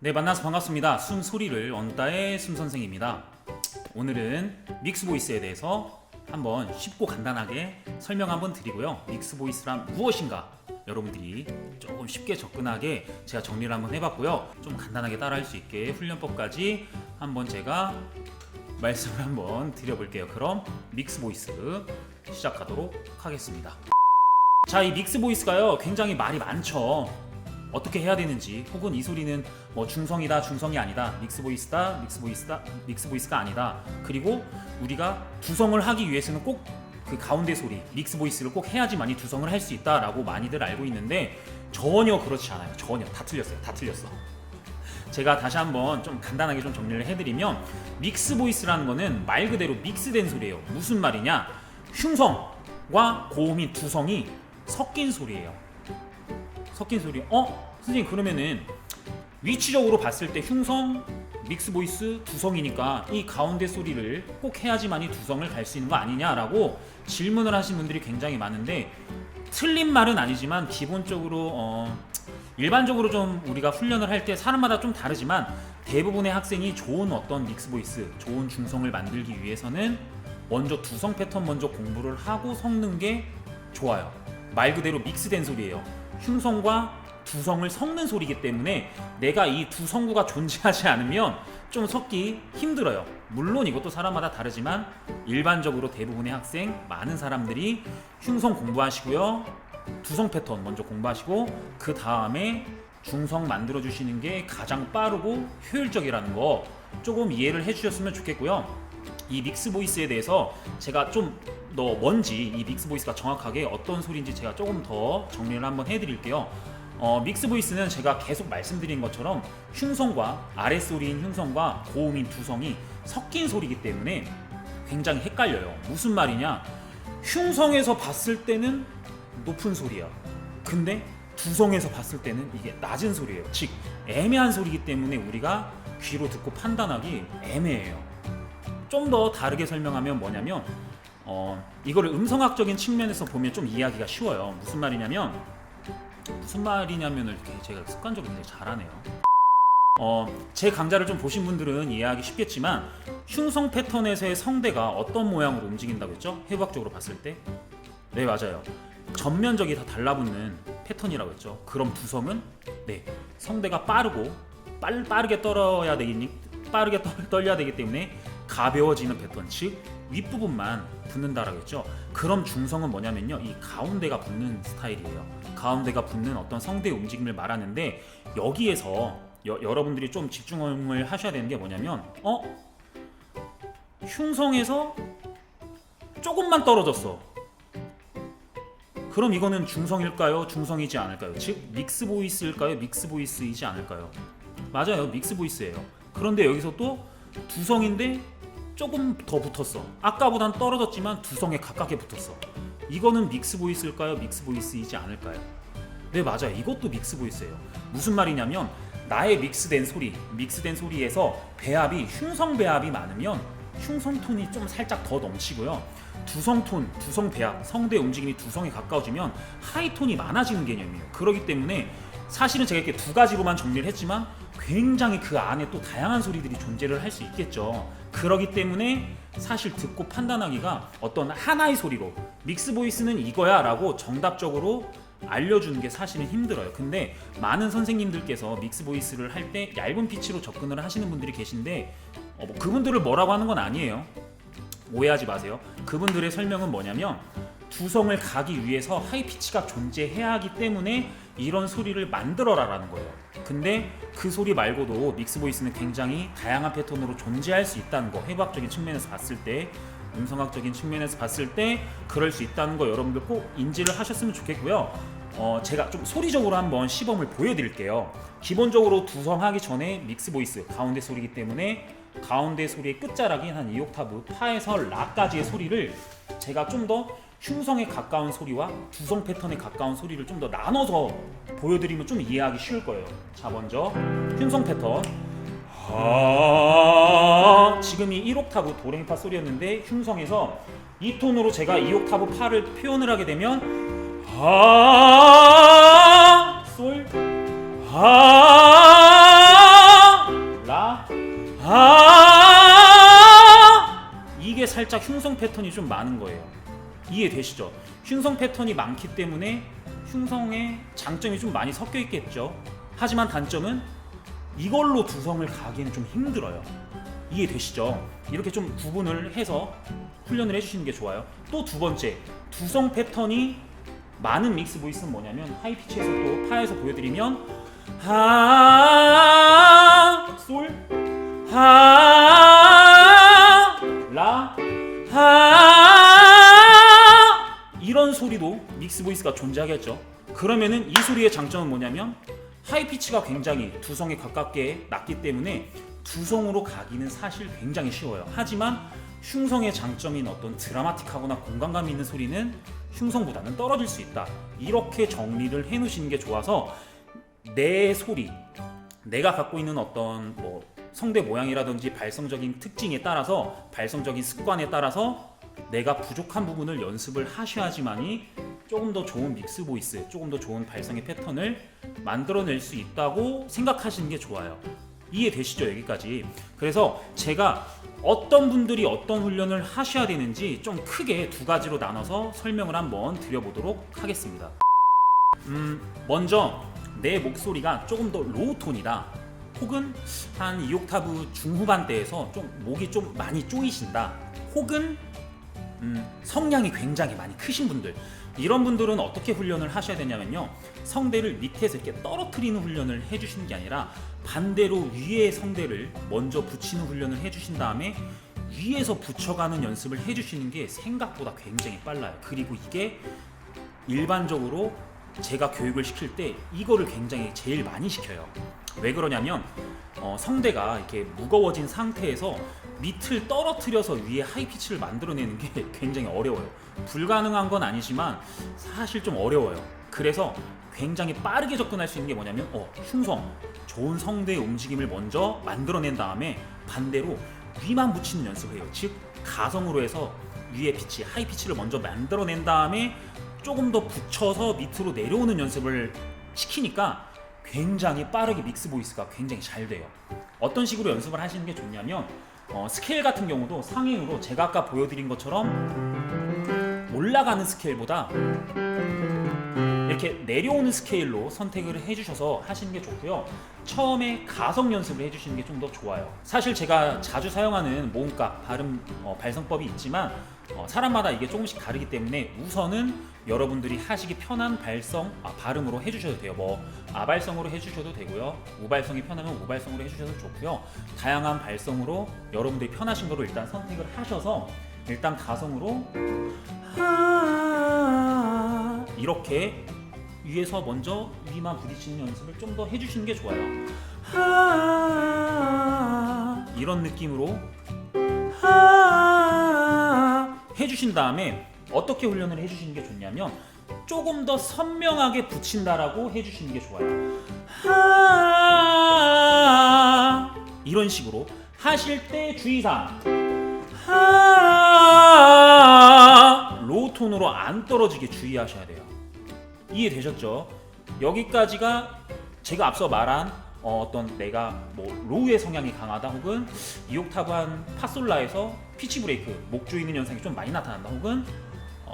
네, 만나서 반갑습니다. 숨소리를 언따의 숨선생입니다. 오늘은 믹스보이스에 대해서 한번 쉽고 간단하게 설명 한번 드리고요. 믹스보이스란 무엇인가 여러분들이 조금 쉽게 접근하게 제가 정리를 한번 해봤고요. 좀 간단하게 따라할 수 있게 훈련법까지 한번 제가 말씀을 한번 드려볼게요. 그럼 믹스보이스 시작하도록 하겠습니다. 자, 이 믹스보이스가요 굉장히 말이 많죠. 어떻게 해야 되는지, 혹은 이 소리는 뭐 중성이다, 중성이 아니다, 믹스보이스다, 믹스보이스가 아니다. 그리고 우리가 두성을 하기 위해서는 꼭 그 가운데 소리, 믹스보이스를 꼭 해야지만이 두성을 할 수 있다라고 많이들 알고 있는데 전혀 그렇지 않아요. 전혀 다 틀렸어요. 다 틀렸어. 제가 다시 한번 좀 간단하게 좀 정리를 해드리면, 믹스보이스라는 거는 말 그대로 믹스된 소리예요. 무슨 말이냐? 흉성과 고음인 두성이 섞인 소리예요. 섞인 소리. 선생님, 그러면은 위치적으로 봤을 때 흉성, 믹스보이스, 두성이니까 이 가운데 소리를 꼭 해야지만이 두성을 갈 수 있는 거 아니냐라고 질문을 하신 분들이 굉장히 많은데, 틀린 말은 아니지만 기본적으로 일반적으로 좀 우리가 훈련을 할 때 사람마다 좀 다르지만 대부분의 학생이 좋은 어떤 믹스보이스, 좋은 중성을 만들기 위해서는 먼저 두성 패턴 먼저 공부를 하고 섞는 게 좋아요. 말 그대로 믹스된 소리예요. 흉성과 두성을 섞는 소리이기 때문에 내가 이 두 성구가 존재하지 않으면 좀 섞기 힘들어요. 물론 이것도 사람마다 다르지만 일반적으로 대부분의 학생, 많은 사람들이 흉성 공부하시고요, 두성 패턴 먼저 공부하시고 그 다음에 중성 만들어 주시는 게 가장 빠르고 효율적이라는 거 조금 이해를 해주셨으면 좋겠고요. 이 믹스보이스에 대해서 제가 좀 더 뭔지, 이 믹스보이스가 정확하게 어떤 소리인지 제가 조금 더 정리를 한번 해드릴게요. 믹스보이스는 제가 계속 말씀드린 것처럼 흉성과 아랫소리인 흉성과 고음인 두성이 섞인 소리이기 때문에 굉장히 헷갈려요. 무슨 말이냐? 흉성에서 봤을 때는 높은 소리야. 근데 두성에서 봤을 때는 이게 낮은 소리예요. 즉 애매한 소리이기 때문에 우리가 귀로 듣고 판단하기 애매해요. 좀 더 다르게 설명하면 뭐냐면, 이거를 음성학적인 측면에서 보면 좀 이해하기가 쉬워요. 무슨 말이냐면 이렇게 제가 습관적으로 되게 잘하네요. 제 강좌를 좀 보신 분들은 이해하기 쉽겠지만, 흉성 패턴에서의 성대가 어떤 모양으로 움직인다고 했죠? 해부학적으로 봤을 때. 네, 맞아요. 전면적이 다 달라붙는 패턴이라고 했죠. 그럼 두성은 성대가 빠르게 떨어야 되기 때문에 가벼워지는 패턴, 즉 윗부분만 붙는다라고 했죠. 그럼 중성은 뭐냐면요, 이 가운데가 붙는 스타일이에요. 가운데가 붙는 어떤 성대의 움직임을 말하는데, 여기에서 여러분들이 좀 집중을 하셔야 되는 게 뭐냐면, 흉성에서 조금만 떨어졌어. 그럼 이거는 중성일까요? 중성이지 않을까요? 즉 믹스보이스일까요? 믹스보이스이지 않을까요? 맞아요, 믹스보이스예요. 그런데 여기서 또 두성인데 조금 더 붙었어. 아까보단 떨어졌지만 두성에 가깝게 붙었어. 이거는 믹스보이스일까요? 믹스보이스이지 않을까요? 네, 맞아요. 이것도 믹스보이스예요. 무슨 말이냐면, 나의 믹스된 소리에서 배합이, 흉성 배합이 많으면 흉성 톤이 좀 살짝 더 넘치고요, 두성 배합, 성대 움직임이 두성에 가까워지면 하이 톤이 많아지는 개념이에요. 그렇기 때문에 사실은 제가 이렇게 두 가지로만 정리를 했지만 굉장히 그 안에 또 다양한 소리들이 존재를 할 수 있겠죠. 그렇기 때문에 사실 듣고 판단하기가 어떤 하나의 소리로 믹스보이스는 이거야 라고 정답적으로 알려주는 게 사실은 힘들어요. 근데 많은 선생님들께서 믹스보이스를 할 때 얇은 피치로 접근을 하시는 분들이 계신데, 그분들을 뭐라고 하는 건 아니에요. 오해하지 마세요. 그분들의 설명은 뭐냐면, 두성을 가기 위해서 하이피치가 존재해야 하기 때문에 이런 소리를 만들어라라는 거예요. 근데 그 소리 말고도 믹스보이스는 굉장히 다양한 패턴으로 존재할 수 있다는 거, 해부학적인 측면에서 봤을 때, 음성학적인 측면에서 봤을 때 그럴 수 있다는 거 여러분들 꼭 인지를 하셨으면 좋겠고요. 제가 좀 소리적으로 한번 시범을 보여드릴게요. 기본적으로 두성하기 전에 믹스보이스, 가운데 소리이기 때문에 가운데 소리의 끝자락인 한 2옥타브 파에서 라까지의 소리를 제가 좀 더 흉성에 가까운 소리와 두성 패턴에 가까운 소리를 좀 더 나눠서 보여드리면 좀 이해하기 쉬울 거예요. 자, 먼저 흉성 패턴. 지금이 1옥타브 도레미파 소리였는데, 흉성에서 이 톤으로 제가 2옥타브 파를 표현을 하게 되면 솔 살짝 흉성 패턴이 좀 많은 거예요. 이해되시죠? 흉성 패턴이 많기 때문에 흉성의 장점이 좀 많이 섞여 있겠죠. 하지만 단점은 이걸로 두성을 가기에는 좀 힘들어요. 이해되시죠? 이렇게 좀 구분을 해서 훈련을 해주시는 게 좋아요. 또 두 번째, 두성 패턴이 많은 믹스 보이스는 뭐냐면 하이피치에서 또 파에서 보여드리면 하, 솔, 하, 라, 하 이런 소리도 믹스 보이스가 존재하겠죠. 그러면은 이 소리의 장점은 뭐냐면 하이피치가 굉장히 두성에 가깝게 낮기 때문에 두성으로 가기는 사실 굉장히 쉬워요. 하지만 흉성의 장점인 어떤 드라마틱하거나 공간감 있는 소리는 흉성보다는 떨어질 수 있다. 이렇게 정리를 해놓으시는 게 좋아서 내 소리, 내가 갖고 있는 어떤 뭐 성대 모양이라든지 발성적인 특징에 따라서, 발성적인 습관에 따라서 내가 부족한 부분을 연습을 하셔야지만이 조금 더 좋은 믹스 보이스, 조금 더 좋은 발성의 패턴을 만들어낼 수 있다고 생각하시는 게 좋아요. 이해되시죠? 여기까지. 그래서 제가 어떤 분들이 어떤 훈련을 하셔야 되는지 좀 크게 두 가지로 나눠서 설명을 한번 드려보도록 하겠습니다. 먼저 내 목소리가 조금 더 로우 톤이다, 혹은 한 2옥타브 중후반대에서 좀 목이 좀 많이 쪼이신다, 혹은 성량이 굉장히 많이 크신 분들, 이런 분들은 어떻게 훈련을 하셔야 되냐면요, 성대를 밑에서 이렇게 떨어뜨리는 훈련을 해주시는 게 아니라 반대로 위에 성대를 먼저 붙이는 훈련을 해주신 다음에 위에서 붙여가는 연습을 해주시는 게 생각보다 굉장히 빨라요. 그리고 이게 일반적으로 제가 교육을 시킬 때 이거를 굉장히 제일 많이 시켜요. 왜 그러냐면 성대가 이렇게 무거워진 상태에서 밑을 떨어뜨려서 위에 하이피치를 만들어내는 게 굉장히 어려워요. 불가능한 건 아니지만 사실 좀 어려워요. 그래서 굉장히 빠르게 접근할 수 있는 게 뭐냐면 흉성, 좋은 성대의 움직임을 먼저 만들어낸 다음에 반대로 위만 붙이는 연습을 해요. 즉 가성으로 해서 위에 피치, 하이피치를 먼저 만들어낸 다음에 조금 더 붙여서 밑으로 내려오는 연습을 시키니까 굉장히 빠르게 믹스 보이스가 굉장히 잘 돼요. 어떤 식으로 연습을 하시는 게 좋냐면 스케일 같은 경우도 상행으로 제가 아까 보여드린 것처럼 올라가는 스케일보다 이렇게 내려오는 스케일로 선택을 해주셔서 하시는 게 좋고요. 처음에 가성 연습을 해주시는 게 좀 더 좋아요. 사실 제가 자주 사용하는 모음값, 발음, 발성법이 있지만 사람마다 이게 조금씩 다르기 때문에 우선은 여러분들이 하시기 편한 발음으로 해주셔도 돼요. 뭐 아발성으로 해주셔도 되고요, 우발성이 편하면 우발성으로 해주셔도 좋고요. 다양한 발성으로 여러분들이 편하신 거로 일단 선택을 하셔서 일단 가성으로 이렇게 위에서 먼저 위만 부딪히는 연습을 좀 더 해주시는 게 좋아요. 이런 느낌으로 해주신 다음에 어떻게 훈련을 해주시는 게 좋냐면 조금 더 선명하게 붙인다라고 해주시는 게 좋아요. 이런 식으로 하실 때 주의사항, 로우 톤으로 안 떨어지게 주의하셔야 돼요. 이해되셨죠? 여기까지가 제가 앞서 말한 어떤 내가 뭐 로우의 성향이 강하다, 혹은 2옥타브한 파솔라에서 피치 브레이크, 목 조이는 현상이 좀 많이 나타난다, 혹은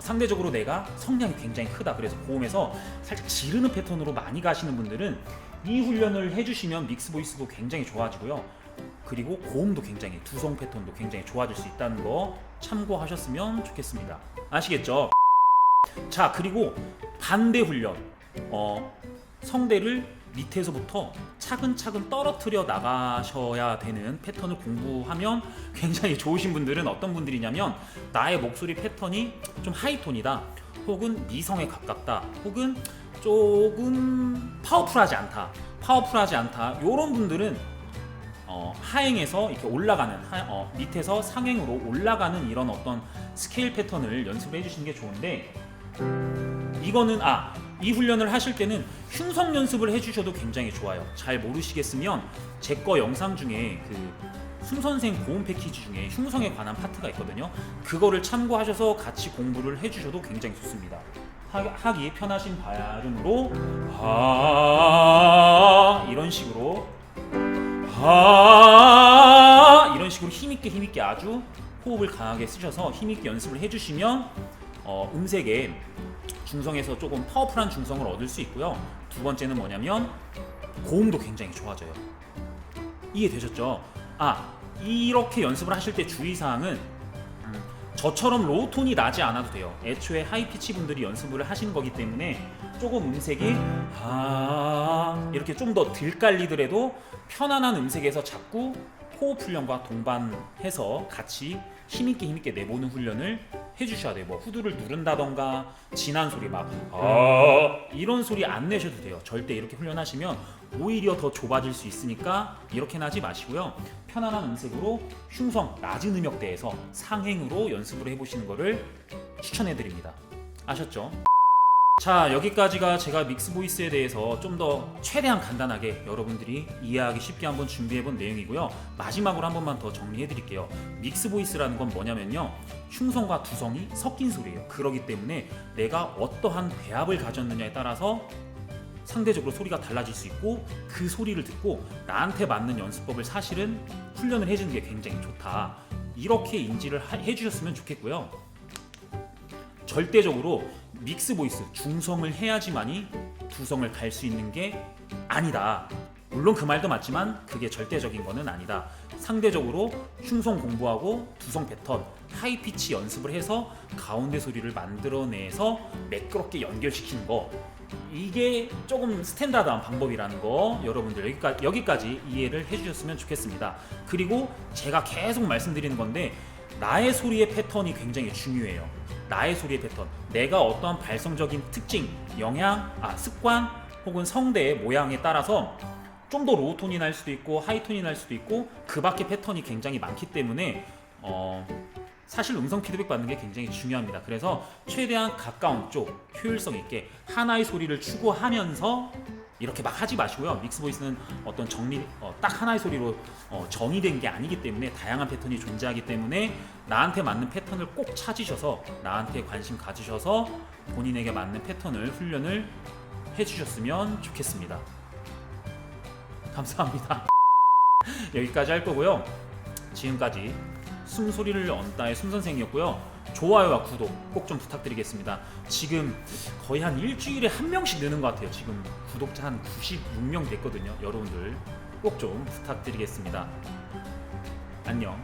상대적으로 내가 성량이 굉장히 크다, 그래서 고음에서 살짝 지르는 패턴으로 많이 가시는 분들은 이 훈련을 해주시면 믹스 보이스도 굉장히 좋아지고요. 그리고 고음도 굉장히, 두성 패턴도 굉장히 좋아질 수 있다는 거 참고하셨으면 좋겠습니다. 아시겠죠? 자, 그리고 반대 훈련, 성대를 밑에서부터 차근차근 떨어뜨려 나가셔야 되는 패턴을 공부하면 굉장히 좋으신 분들은 어떤 분들이냐면 나의 목소리 패턴이 좀 하이톤이다, 혹은 미성에 가깝다, 혹은 조금 파워풀하지 않다 이런 분들은 하행에서 이렇게 올라가는 밑에서 상행으로 올라가는 이런 어떤 스케일 패턴을 연습을 해주시는 게 좋은데, 이거는 이 훈련을 하실 때는 흉성 연습을 해주셔도 굉장히 좋아요. 잘 모르시겠으면 제 거 영상 중에 숨선생 고음 패키지 중에 흉성에 관한 파트가 있거든요. 그거를 참고하셔서 같이 공부를 해주셔도 굉장히 좋습니다. 하기 편하신 발음으로 이런 식으로 힘있게 아주 호흡을 강하게 쓰셔서 힘있게 연습을 해주시면 음색의 중성에서 조금 파워풀한 중성을 얻을 수 있고요. 두 번째는 뭐냐면 고음도 굉장히 좋아져요. 이해되셨죠? 이렇게 연습을 하실 때 주의사항은 저처럼 로우 톤이 나지 않아도 돼요. 애초에 하이 피치 분들이 연습을 하시는 거기 때문에 조금 음색이 이렇게 좀 더 덜 깔리더라도 편안한 음색에서 자꾸 호흡 훈련과 동반해서 같이 힘있게 내보는 훈련을 해주셔야 돼요. 뭐 후두를 누른다던가 진한 소리 막 이런 소리 안 내셔도 돼요. 절대 이렇게 훈련하시면 오히려 더 좁아질 수 있으니까 이렇게는 하지 마시고요. 편안한 음색으로 흉성 낮은 음역대에서 상행으로 연습을 해보시는 것을 추천해드립니다. 아셨죠? 자, 여기까지가 제가 믹스 보이스에 대해서 좀 더 최대한 간단하게 여러분들이 이해하기 쉽게 한번 준비해본 내용이고요. 마지막으로 한 번만 더 정리해드릴게요. 믹스 보이스라는 건 뭐냐면요, 흉성과 두성이 섞인 소리예요. 그렇기 때문에 내가 어떠한 배합을 가졌느냐에 따라서 상대적으로 소리가 달라질 수 있고, 그 소리를 듣고 나한테 맞는 연습법을 사실은 훈련을 해주는 게 굉장히 좋다, 이렇게 인지를 해주셨으면 좋겠고요. 절대적으로 믹스 보이스 중성을 해야지만이 두성을 갈 수 있는 게 아니다. 물론 그 말도 맞지만 그게 절대적인 거는 아니다. 상대적으로 흉성 공부하고 두성 패턴, 하이 피치 연습을 해서 가운데 소리를 만들어내서 매끄럽게 연결시키는 거, 이게 조금 스탠다드한 방법이라는 거 여러분들 여기까지 이해를 해주셨으면 좋겠습니다. 그리고 제가 계속 말씀드리는 건데, 나의 소리의 패턴이 굉장히 중요해요. 나의 소리의 패턴, 내가 어떠한 발성적인 특징, 영향, 습관 혹은 성대의 모양에 따라서 좀 더 로우 톤이 날 수도 있고 하이 톤이 날 수도 있고 그 밖의 패턴이 굉장히 많기 때문에 사실 음성 피드백 받는 게 굉장히 중요합니다. 그래서 최대한 가까운 쪽, 효율성 있게 하나의 소리를 추구하면서 이렇게 막 하지 마시고요. 믹스 보이스는 어떤 딱 하나의 소리로 정의된 게 아니기 때문에 다양한 패턴이 존재하기 때문에 나한테 맞는 패턴을 꼭 찾으셔서 나한테 관심 가지셔서 본인에게 맞는 패턴을 훈련을 해주셨으면 좋겠습니다. 감사합니다. 여기까지 할 거고요. 지금까지 숨소리를 언따의 숨선생이었고요. 좋아요와 구독 꼭 좀 부탁드리겠습니다. 지금 거의 한 일주일에 한 명씩 느는 것 같아요. 지금 구독자 한 96명 됐거든요. 여러분들 꼭 좀 부탁드리겠습니다. 안녕.